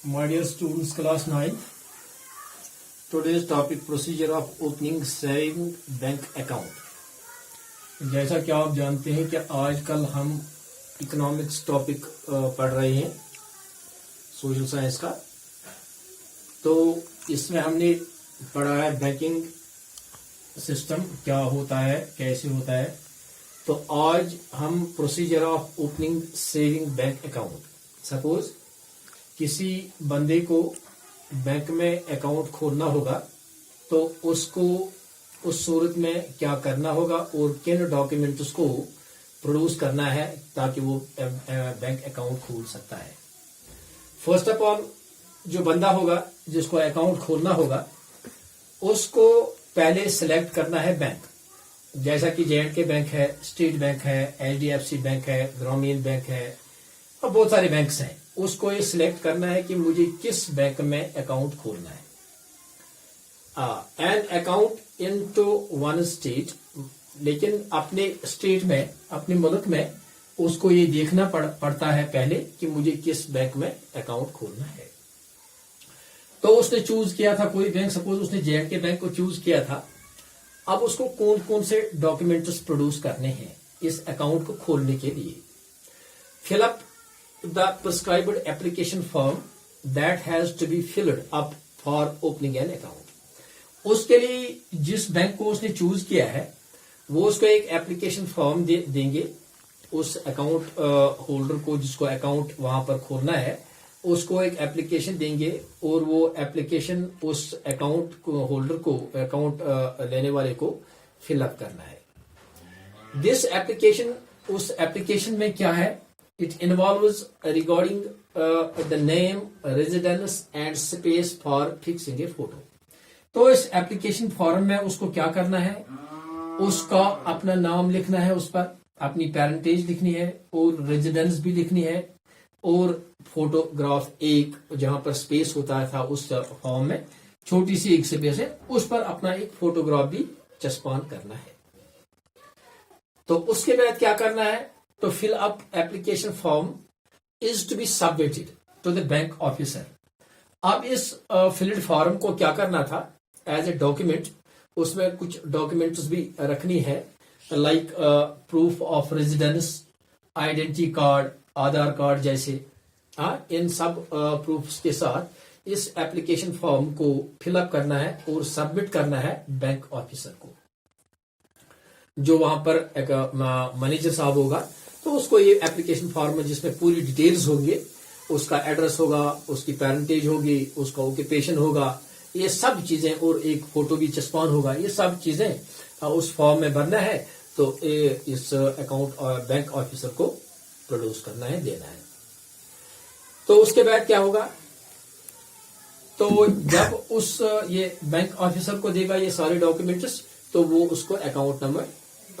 My dear students, class 9. Today's topic procedure of opening saving bank account. जैसा कि आप जानते हैं कि आजकल हम इकोनॉमिक्स टॉपिक पढ़ रहे हैं सोशल साइंस का, तो इसमें हमने पढ़ा है बैंकिंग सिस्टम क्या होता है, कैसे होता है। तो आज हम procedure of opening saving bank account. Suppose किसी बंदे को बैंक में अकाउंट खोलना होगा, तो उसको उस सूरत में क्या करना होगा और किन डॉक्यूमेंट्स को प्रोड्यूस करना है ताकि वो बैंक अकाउंट खोल सकता है। फर्स्ट ऑफ ऑल, जो बंदा होगा जिसको अकाउंट खोलना होगा, उसको पहले सिलेक्ट करना है बैंक। जैसा कि J&K बैंक है, स्टेट बैंक है, HDFC बैंक है, ग्रामीण बैंक है और बहुत सारे बैंक्स हैं। उसको ये सिलेक्ट करना है कि मुझे किस बैंक में अकाउंट खोलना है। An account into one state, लेकिन अपने स्टेट में, अपने मुल्क में उसको ये देखना पड़ता है पहले कि मुझे किस बैंक में अकाउंट खोलना है। तो उसने चूज किया था कोई बैंक, सपोज उसने J&K बैंक को चूज किया था। अब उसको कौन कौन से डॉक्यूमेंट्स प्रोड्यूस करने हैं इस अकाउंट को खोलने के लिए। Fill up the prescribed application form that has to be filled up for opening an account. उसके लिए जिस बैंक को उसने चूज किया है वो उसको एक एप्लीकेशन फॉर्म देंगे। उस अकाउंट होल्डर को जिसको अकाउंट वहां पर खोलना है, उसको एक एप्लीकेशन देंगे और वो एप्लीकेशन उस अकाउंट होल्डर को, अकाउंट लेने वाले को फिलअप करना है। दिस एप्लीकेशन, उस एप्लीकेशन में क्या है, it involves regarding the name, residence and space for fixing A photo. तो इस एप्लीकेशन फॉर्म में उसको क्या करना है, उसका अपना नाम लिखना है, उस पर अपनी पेरेंटेज लिखनी है और रेजिडेंस भी लिखनी है, और फोटोग्राफ एक जहां पर स्पेस होता था उस फॉर्म में छोटी सी एक स्पेस है, उस पर अपना एक फोटोग्राफ भी चस्पान करना है। तो उसके बाद क्या करना है, तो fill up application form is to be submitted to the bank officer. अब इस फिल्ड फॉर्म को क्या करना था एज ए डॉक्यूमेंट, उसमें कुछ डॉक्यूमेंट्स भी रखनी है, like proof of residence, identity card, Aadhaar card जैसे। इन सब प्रूफ्स के साथ इस एप्लीकेशन फॉर्म को फिलअप करना है और सबमिट करना है बैंक ऑफिसर को, जो वहां पर एक मैनेजर साहब होगा। तो उसको ये एप्लीकेशन फॉर्म में जिसमें पूरी डिटेल्स होंगे, उसका एड्रेस होगा, उसकी पेरेंटेज होगी, उसका ऑक्यूपेशन होगा, ये सब चीजें, और एक फोटो भी चस्पान होगा, ये सब चीजें उस फॉर्म में भरना है। तो इस अकाउंट बैंक ऑफिसर को प्रोड्यूस करना है, देना है। तो उसके बाद क्या होगा, तो जब उस ये बैंक ऑफिसर को देगा ये सारे डॉक्यूमेंट्स, तो वो उसको अकाउंट नंबर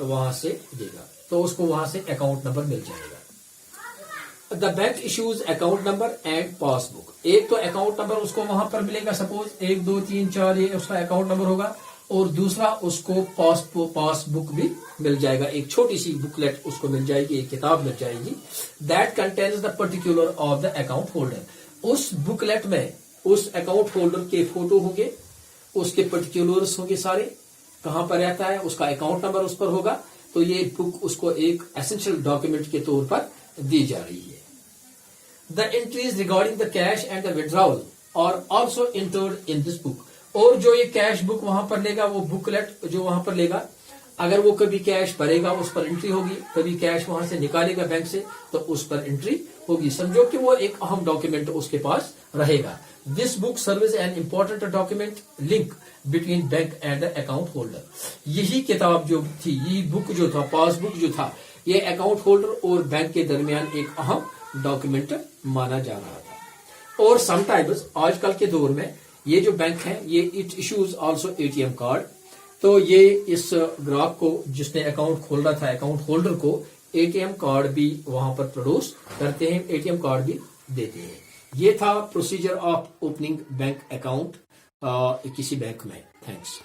वहां से देगा, तो उसको वहां से अकाउंट नंबर मिल जाएगा। The bank issues account number and passbook. एक तो अकाउंट नंबर उसको वहां पर मिलेगा, सपोज 1 2 3 4 ये उसका अकाउंट नंबर होगा, और दूसरा उसको पासबुक भी मिल जाएगा, एक छोटी सी बुकलेट उसको मिल जाएगी, एक किताब मिल जाएगी। That contains the particular of the account holder. उस बुकलेट में उस अकाउंट होल्डर के फोटो होंगे, उसके पर्टिकुलर्स होंगे सारे, कहां पर रहता है, उसका अकाउंट नंबर उस पर होगा। तो ये बुक उसको एक एसेंशियल डॉक्यूमेंट के तौर पर दी जा रही है। The entries regarding the cash and the withdrawal are also entered in this book. और जो ये कैश बुक वहां पर लेगा, वो बुकलेट जो वहां पर लेगा, अगर वो कभी कैश भरेगा उस पर एंट्री होगी, कभी कैश वहां से निकालेगा बैंक से तो उस पर एंट्री होगी। समझो कि वो एक अहम डॉक्यूमेंट उसके पास रहेगा। This book service an important document link between bank and account holder. यही किताब जो थी, ये बुक जो था, पासबुक जो था, ये अकाउंट होल्डर और बैंक के दरमियान एक अहम डॉक्यूमेंट माना जा रहा था। और समटाइम्स आजकल के दौर में ये जो बैंक है, ये it issues also ATM card. तो ये इस ग्राहक को, जिसने अकाउंट खोल रहा था, अकाउंट होल्डर को ATM कार्ड भी वहां पर प्रोड्यूस करते हैं, ATM कार्ड भी देते हैं। ये था procedure of opening bank account किसी बैंक में। थैंक्स।